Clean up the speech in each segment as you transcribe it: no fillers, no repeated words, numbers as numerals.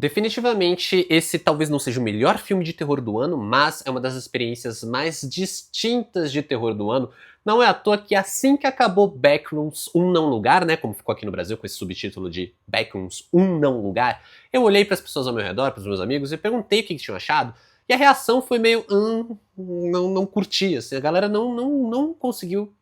Definitivamente, esse talvez não seja o melhor filme de terror do ano, mas é uma das experiências mais distintas de terror do ano. Não é à toa que assim que acabou Backrooms Um Não Lugar, né, como ficou aqui no Brasil com esse subtítulo de Backrooms Um Não Lugar, eu olhei para as pessoas ao meu redor, para os meus amigos, e perguntei o que tinham achado, e a reação foi meio, não curti, assim, a galera não conseguiu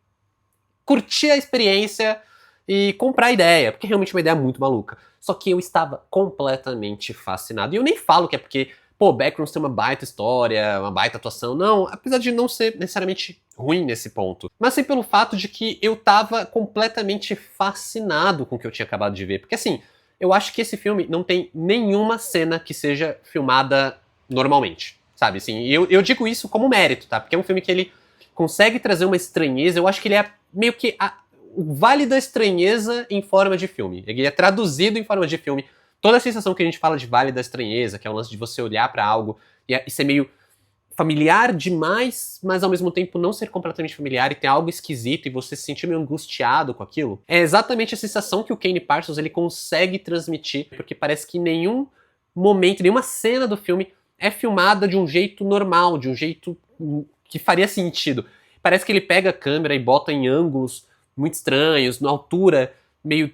curtir a experiência e comprar a ideia, porque realmente é uma ideia muito maluca. Só que eu estava completamente fascinado. E eu nem falo que é porque, pô, Backrooms tem uma baita história, uma baita atuação. Não, apesar de não ser necessariamente ruim nesse ponto. Mas sim pelo fato de que eu tava completamente fascinado com o que eu tinha acabado de ver. Porque assim, eu acho que esse filme não tem nenhuma cena que seja filmada normalmente. Sabe, assim, e eu digo isso como mérito, tá? Porque é um filme que ele consegue trazer uma estranheza. Eu acho que ele é meio que o vale da estranheza em forma de filme. Ele é traduzido em forma de filme. Toda a sensação que a gente fala de vale da estranheza, que é o lance de você olhar pra algo e ser meio familiar demais, mas ao mesmo tempo não ser completamente familiar e ter algo esquisito e você se sentir meio angustiado com aquilo. É exatamente a sensação que o Kane Parsons ele consegue transmitir, porque parece que nenhum momento, nenhuma cena do filme é filmada de um jeito normal, de um jeito que faria sentido. Parece que ele pega a câmera e bota em ângulos muito estranhos, na altura meio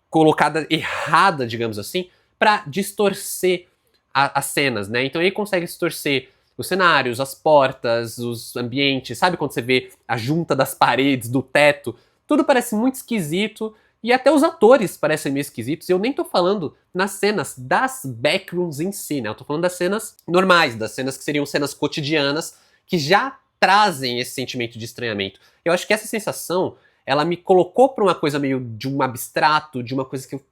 colocada errada, digamos assim, para distorcer as cenas, né? Então ele consegue distorcer os cenários, as portas, os ambientes, sabe quando você vê a junta das paredes, do teto, tudo parece muito esquisito e até os atores parecem meio esquisitos. E eu nem tô falando nas cenas das backrooms em si, né? Eu tô falando das cenas normais, das cenas que seriam cenas cotidianas que já trazem esse sentimento de estranhamento. Eu acho que essa sensação ela me colocou pra uma coisa meio de um abstrato, de uma coisa que eu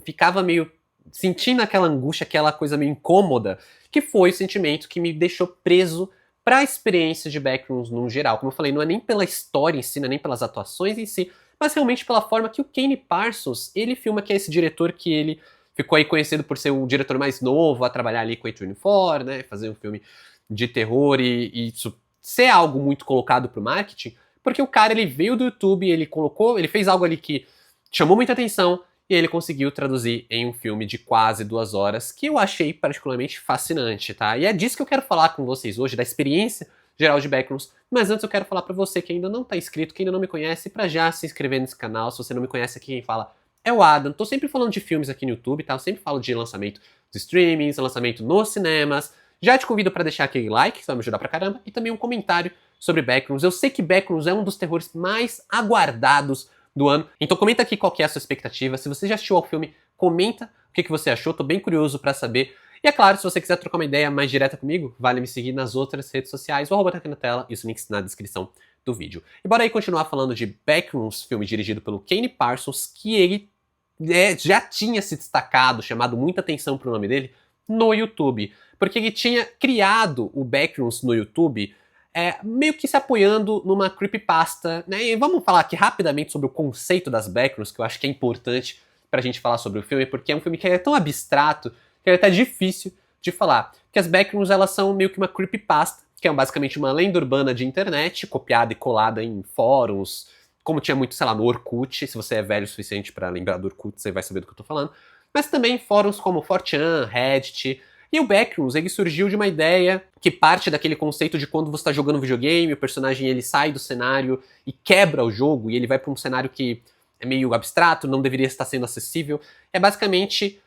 ficava meio sentindo aquela angústia, aquela coisa meio incômoda, que foi o sentimento que me deixou preso pra experiência de Backrooms no geral. Como eu falei, não é nem pela história em si, não é nem pelas atuações em si, mas realmente pela forma que o Kane Parsons, ele filma, que é esse diretor que ele ficou aí conhecido por ser o diretor mais novo a trabalhar ali com A24, né, fazer um filme de terror e isso ser algo muito colocado pro marketing, porque o cara, ele veio do YouTube, ele fez algo ali que chamou muita atenção e ele conseguiu traduzir em um filme de quase 2 horas, que eu achei particularmente fascinante, tá? E é disso que eu quero falar com vocês hoje, da experiência geral de Backrooms, mas antes eu quero falar pra você que ainda não tá inscrito, que ainda não me conhece, pra já se inscrever nesse canal. Se você não me conhece aqui, quem fala é o Adam. Tô sempre falando de filmes aqui no YouTube, tá? Eu sempre falo de lançamento dos streamings, lançamento nos cinemas. Já te convido pra deixar aquele like, que vai me ajudar pra caramba, e também um comentário sobre Backrooms. Eu sei que Backrooms é um dos terrores mais aguardados do ano, então comenta aqui qual que é a sua expectativa. Se você já assistiu ao filme, comenta o que você achou, tô bem curioso pra saber. E é claro, se você quiser trocar uma ideia mais direta comigo, vale me seguir nas outras redes sociais, o arroba tá aqui na tela e os links na descrição do vídeo. E bora aí continuar falando de Backrooms, filme dirigido pelo Kane Parsons, que ele já tinha se destacado, chamado muita atenção pro nome dele, no YouTube. Porque ele tinha criado o Backrooms no YouTube meio que se apoiando numa creepypasta, né? E vamos falar aqui rapidamente sobre o conceito das Backrooms, que eu acho que é importante pra gente falar sobre o filme, porque é um filme que é tão abstrato que é até difícil de falar. Que as Backrooms, elas são meio que uma creepypasta, que é basicamente uma lenda urbana de internet, copiada e colada em fóruns, como tinha muito, sei lá, no Orkut. Se você é velho o suficiente pra lembrar do Orkut, você vai saber do que eu tô falando. Mas também fóruns como 4chan, Reddit. E o Backrooms, ele surgiu de uma ideia que parte daquele conceito de quando você está jogando um videogame, o personagem ele sai do cenário e quebra o jogo, e ele vai para um cenário que é meio abstrato, não deveria estar sendo acessível. É basicamente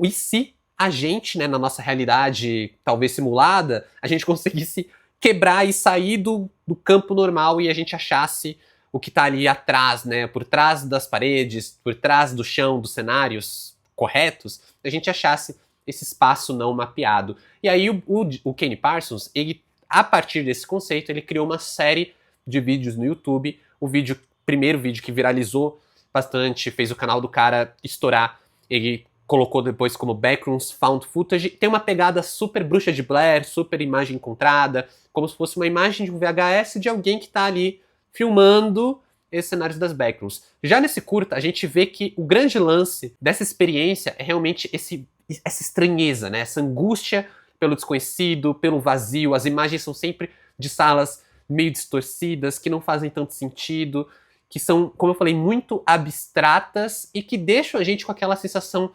e se a gente, né, na nossa realidade, talvez simulada, a gente conseguisse quebrar e sair do campo normal e a gente achasse o que está ali atrás, né, por trás das paredes, por trás do chão, dos cenários corretos, a gente achasse esse espaço não mapeado. E aí o Kane Parsons, ele, a partir desse conceito, ele criou uma série de vídeos no YouTube. O primeiro vídeo que viralizou bastante, fez o canal do cara estourar, ele colocou depois como Backrooms Found Footage. Tem uma pegada super bruxa de Blair, super imagem encontrada, como se fosse uma imagem de um VHS de alguém que tá ali filmando esses cenários das Backrooms. Já nesse curta, a gente vê que o grande lance dessa experiência é realmente essa estranheza, né? Essa angústia pelo desconhecido, pelo vazio. As imagens são sempre de salas meio distorcidas, que não fazem tanto sentido, que são, como eu falei, muito abstratas e que deixam a gente com aquela sensação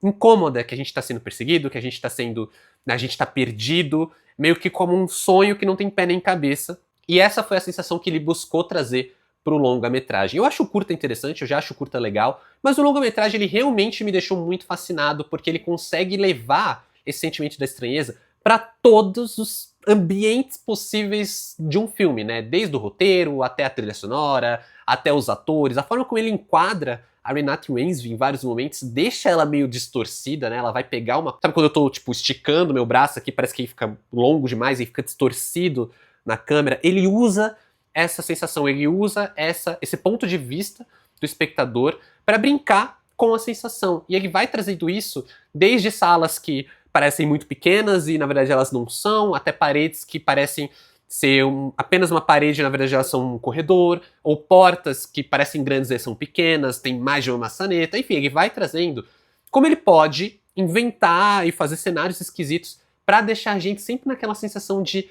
incômoda, que a gente tá sendo perseguido, que a gente tá sendo, a gente tá perdido, meio que como um sonho que não tem pé nem cabeça. E essa foi a sensação que ele buscou trazer pro longa-metragem. Eu acho o curta interessante, eu já acho o curta legal, mas o longa-metragem ele realmente me deixou muito fascinado, porque ele consegue levar esse sentimento da estranheza para todos os ambientes possíveis de um filme, né? Desde o roteiro, até a trilha sonora, até os atores, a forma como ele enquadra a Renate Reinsve em vários momentos deixa ela meio distorcida, né? Ela vai pegar uma... Sabe quando eu tô, tipo, esticando meu braço aqui, parece que ele fica longo demais e fica distorcido na câmera? Ele usa essa sensação, ele usa esse ponto de vista do espectador para brincar com a sensação. E ele vai trazendo isso desde salas que parecem muito pequenas e na verdade elas não são, até paredes que parecem ser apenas uma parede, na verdade elas são um corredor, ou portas que parecem grandes e são pequenas, tem mais de uma maçaneta, enfim, ele vai trazendo como ele pode inventar e fazer cenários esquisitos para deixar a gente sempre naquela sensação de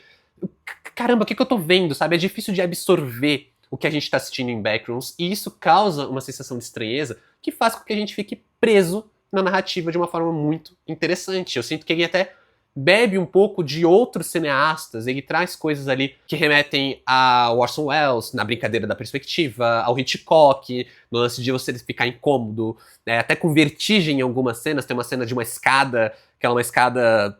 caramba, o que eu tô vendo, sabe? É difícil de absorver o que a gente tá assistindo em Backrooms, e isso causa uma sensação de estranheza que faz com que a gente fique preso na narrativa de uma forma muito interessante. Eu sinto que ele até bebe um pouco de outros cineastas, ele traz coisas ali que remetem a Orson Welles, na brincadeira da perspectiva, ao Hitchcock, no lance de você ficar incômodo, né? Até com vertigem em algumas cenas, tem uma cena de uma escada, que é uma escada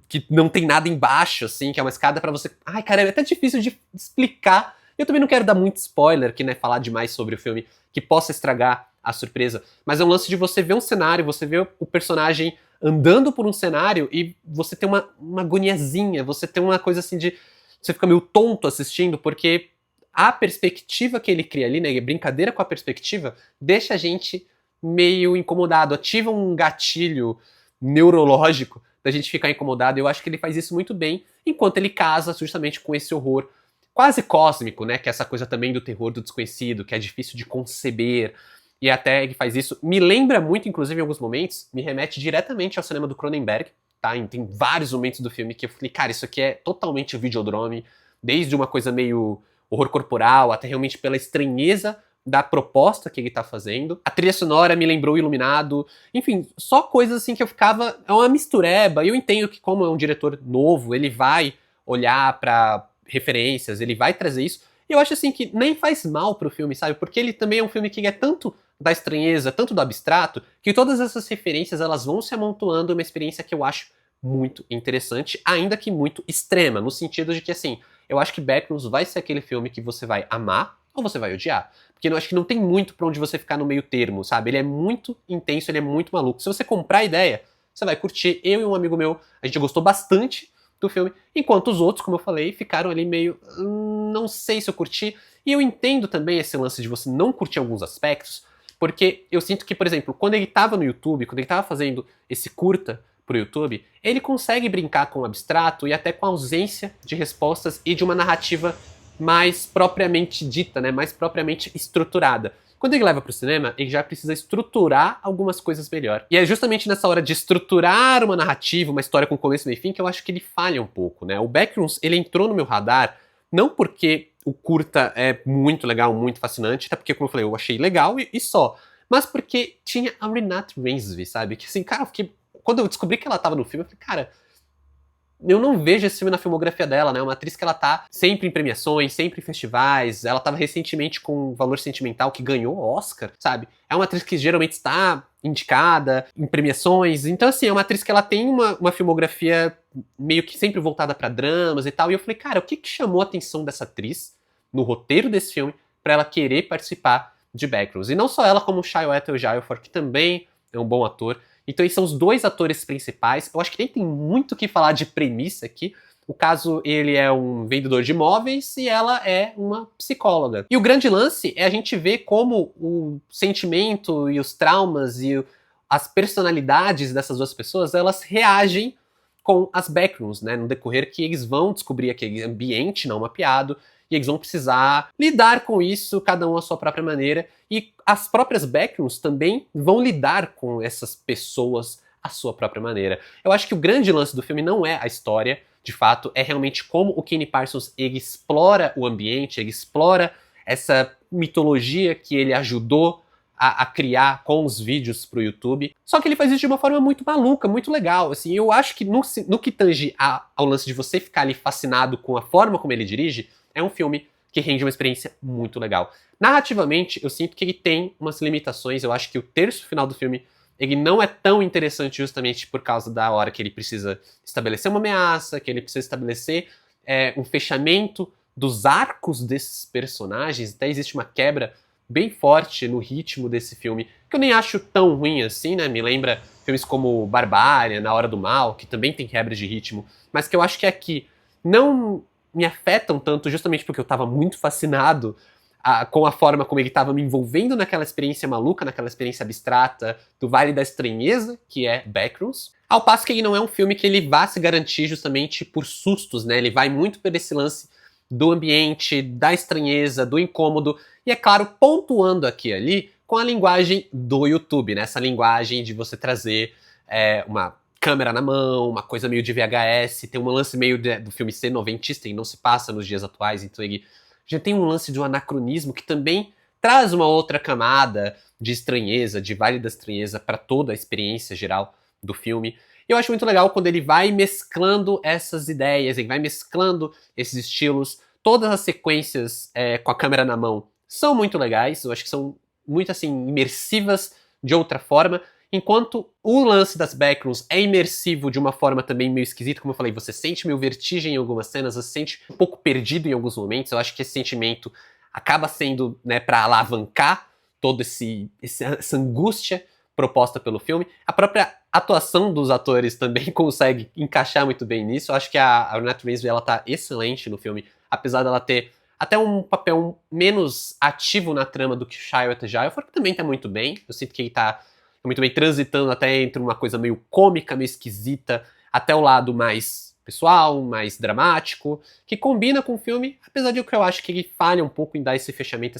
que não tem nada embaixo, assim, que é uma escada pra você... Ai, cara, é até difícil de explicar. Eu também não quero dar muito spoiler, que, né, falar demais sobre o filme, que possa estragar a surpresa, mas é um lance de você ver um cenário, você ver o personagem andando por um cenário e você tem uma agoniazinha, você tem uma coisa assim de... Você fica meio tonto assistindo, porque a perspectiva que ele cria ali, né, brincadeira com a perspectiva, deixa a gente meio incomodado, ativa um gatilho neurológico da gente ficar incomodado. Eu acho que ele faz isso muito bem, enquanto ele casa justamente com esse horror quase cósmico, né, que é essa coisa também do terror do desconhecido, que é difícil de conceber, e até ele faz isso. Me lembra muito, inclusive, em alguns momentos, me remete diretamente ao cinema do Cronenberg, tá? E tem vários momentos do filme que eu falei, cara, isso aqui é totalmente o Videodrome, desde uma coisa meio horror corporal, até realmente pela estranheza da proposta que ele tá fazendo. A trilha sonora me lembrou Iluminado, enfim, só coisas assim que eu ficava... É uma mistureba, e eu entendo que como é um diretor novo, ele vai olhar pra referências, ele vai trazer isso, e eu acho assim que nem faz mal pro filme, sabe? Porque ele também é um filme que é tanto da estranheza, tanto do abstrato, que todas essas referências elas vão se amontoando uma experiência que eu acho muito interessante, ainda que muito extrema, no sentido de que, assim, eu acho que Backrooms vai ser aquele filme que você vai amar ou você vai odiar. Porque eu acho que não tem muito pra onde você ficar no meio termo, sabe? Ele é muito intenso, ele é muito maluco. Se você comprar a ideia, você vai curtir. Eu e um amigo meu, a gente gostou bastante do filme, enquanto os outros, como eu falei, ficaram ali meio... não sei se eu curti. E eu entendo também esse lance de você não curtir alguns aspectos, porque eu sinto que, por exemplo, quando ele tava no YouTube, quando ele tava fazendo esse curta pro YouTube, ele consegue brincar com o abstrato e até com a ausência de respostas e de uma narrativa mais propriamente dita, né, mais propriamente estruturada. Quando ele leva pro cinema, ele já precisa estruturar algumas coisas melhor. E é justamente nessa hora de estruturar uma narrativa, uma história com começo, meio e fim, que eu acho que ele falha um pouco, né? O Backrooms, ele entrou no meu radar, não porque o curta é muito legal, muito fascinante, até porque, como eu falei, eu achei legal e só. Mas porque tinha a Renate Reinsve, sabe? Que assim, cara, eu fiquei... Quando eu descobri que ela tava no filme, eu falei, cara, eu não vejo esse filme na filmografia dela, né? É uma atriz que ela tá sempre em premiações, sempre em festivais. Ela tava recentemente com Valor Sentimental, que ganhou Oscar, sabe? É uma atriz que geralmente está indicada em premiações. Então, assim, é uma atriz que ela tem uma filmografia meio que sempre voltada pra dramas e tal. E eu falei, cara, o que chamou a atenção dessa atriz no roteiro desse filme pra ela querer participar de Backrooms? E não só ela, como o Chiwetel Ejiofor, que também é um bom ator. Então eles são os dois atores principais. Eu acho que nem tem muito o que falar de premissa aqui. O caso, ele é um vendedor de imóveis e ela é uma psicóloga. E o grande lance é a gente ver como o sentimento e os traumas e as personalidades dessas duas pessoas, elas reagem com as backrooms, né? No decorrer que eles vão descobrir aquele ambiente não mapeado e eles vão precisar lidar com isso, cada um à sua própria maneira. E as próprias backrooms também vão lidar com essas pessoas à sua própria maneira. Eu acho que o grande lance do filme não é a história, de fato, é realmente como o Kenny Parsons ele explora o ambiente, ele explora essa mitologia que ele ajudou a criar com os vídeos pro YouTube. Só que ele faz isso de uma forma muito maluca, muito legal. Assim, eu acho que no que tange ao lance de você ficar ali fascinado com a forma como ele dirige, é um filme que rende uma experiência muito legal. Narrativamente, eu sinto que ele tem umas limitações. Eu acho que o terço final do filme ele não é tão interessante justamente por causa da hora que ele precisa estabelecer uma ameaça, que ele precisa estabelecer um fechamento dos arcos desses personagens. Até existe uma quebra bem forte no ritmo desse filme, que eu nem acho tão ruim assim, né? Me lembra filmes como Barbária, Na Hora do Mal, que também tem quebra de ritmo, mas que eu acho que aqui não me afetam tanto justamente porque eu tava muito fascinado com a forma como ele estava me envolvendo naquela experiência maluca, naquela experiência abstrata do Vale da Estranheza, que é Backrooms. Ao passo que ele não é um filme que ele vá se garantir justamente por sustos, né? Ele vai muito por esse lance do ambiente, da estranheza, do incômodo, e é claro, pontuando aqui e ali com a linguagem do YouTube, né? Essa linguagem de você trazer uma câmera na mão, uma coisa meio de VHS, tem um lance meio do filme ser noventista e não se passa nos dias atuais, então ele já tem um lance de um anacronismo que também traz uma outra camada de estranheza, de Vale da Estranheza para toda a experiência geral do filme. E eu acho muito legal quando ele vai mesclando essas ideias, ele vai mesclando esses estilos. Todas as sequências com a câmera na mão são muito legais, eu acho que são muito assim imersivas de outra forma. Enquanto o lance das backrooms é imersivo de uma forma também meio esquisita, como eu falei, você sente meio vertigem em algumas cenas, você sente um pouco perdido em alguns momentos. Eu acho que esse sentimento acaba sendo, né, para alavancar toda essa angústia proposta pelo filme. A própria atuação dos atores também consegue encaixar muito bem nisso. Eu acho que a Renate Reinsve, ela tá excelente no filme, apesar dela ter até um papel menos ativo na trama do que o Shia LaBeouf, que também tá muito bem. Eu sinto que ele tá muito bem transitando até entre uma coisa meio cômica, meio esquisita, até o lado mais pessoal, mais dramático, que combina com o filme, apesar de que eu acho que ele falha um pouco em dar esse fechamento,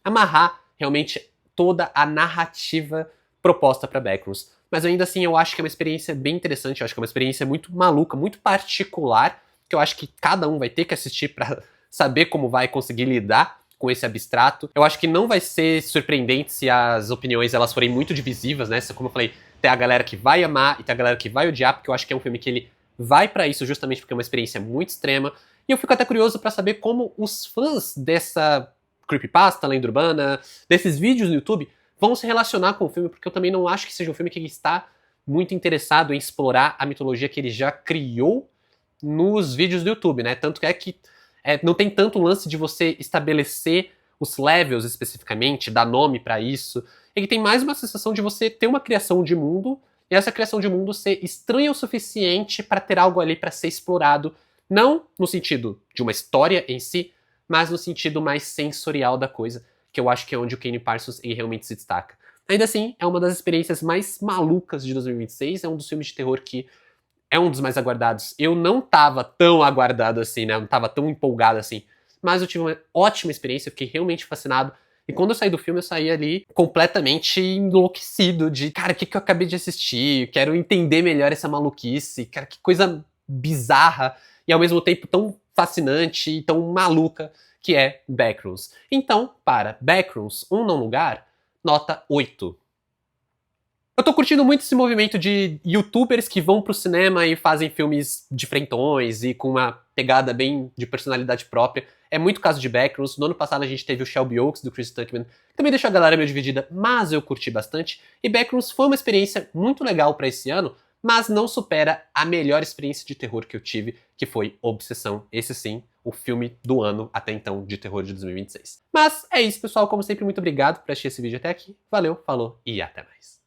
amarrar realmente toda a narrativa proposta para Backrooms. Mas ainda assim eu acho que é uma experiência bem interessante, eu acho que é uma experiência muito maluca, muito particular, que eu acho que cada um vai ter que assistir para saber como vai conseguir lidar com esse abstrato. Eu acho que não vai ser surpreendente se as opiniões elas forem muito divisivas, né? Como eu falei, tem a galera que vai amar e tem a galera que vai odiar, porque eu acho que é um filme que ele vai para isso justamente porque é uma experiência muito extrema. E eu fico até curioso para saber como os fãs dessa creepypasta, lenda urbana, desses vídeos no YouTube, vão se relacionar com o filme, porque eu também não acho que seja um filme que ele está muito interessado em explorar a mitologia que ele já criou nos vídeos do YouTube, né? Tanto que não tem tanto lance de você estabelecer os levels especificamente, dar nome pra isso. Ele tem mais uma sensação de você ter uma criação de mundo e essa criação de mundo ser estranha o suficiente para ter algo ali para ser explorado, não no sentido de uma história em si, mas no sentido mais sensorial da coisa, que eu acho que é onde o Kenny Parsons ele realmente se destaca. Ainda assim, é uma das experiências mais malucas de 2026, é um dos filmes de terror que é um dos mais aguardados. Eu não tava tão aguardado assim, né? Eu não tava tão empolgado assim. Mas eu tive uma ótima experiência, eu fiquei realmente fascinado. E quando eu saí do filme, eu saí ali completamente enlouquecido de, cara, o que eu acabei de assistir? Quero entender melhor essa maluquice. Cara, que coisa bizarra e ao mesmo tempo tão fascinante e tão maluca que é Backrooms. Então, para Backrooms, um não lugar, nota 8. Eu tô curtindo muito esse movimento de youtubers que vão pro cinema e fazem filmes diferentões e com uma pegada bem de personalidade própria. É muito caso de Backrooms. No ano passado a gente teve o Shelby Oaks, do Chris Tuckman, que também deixou a galera meio dividida, mas eu curti bastante. E Backrooms foi uma experiência muito legal pra esse ano, mas não supera a melhor experiência de terror que eu tive, que foi Obsessão. Esse sim, o filme do ano até então de terror de 2026. Mas é isso, pessoal. Como sempre, muito obrigado por assistir esse vídeo até aqui. Valeu, falou e até mais.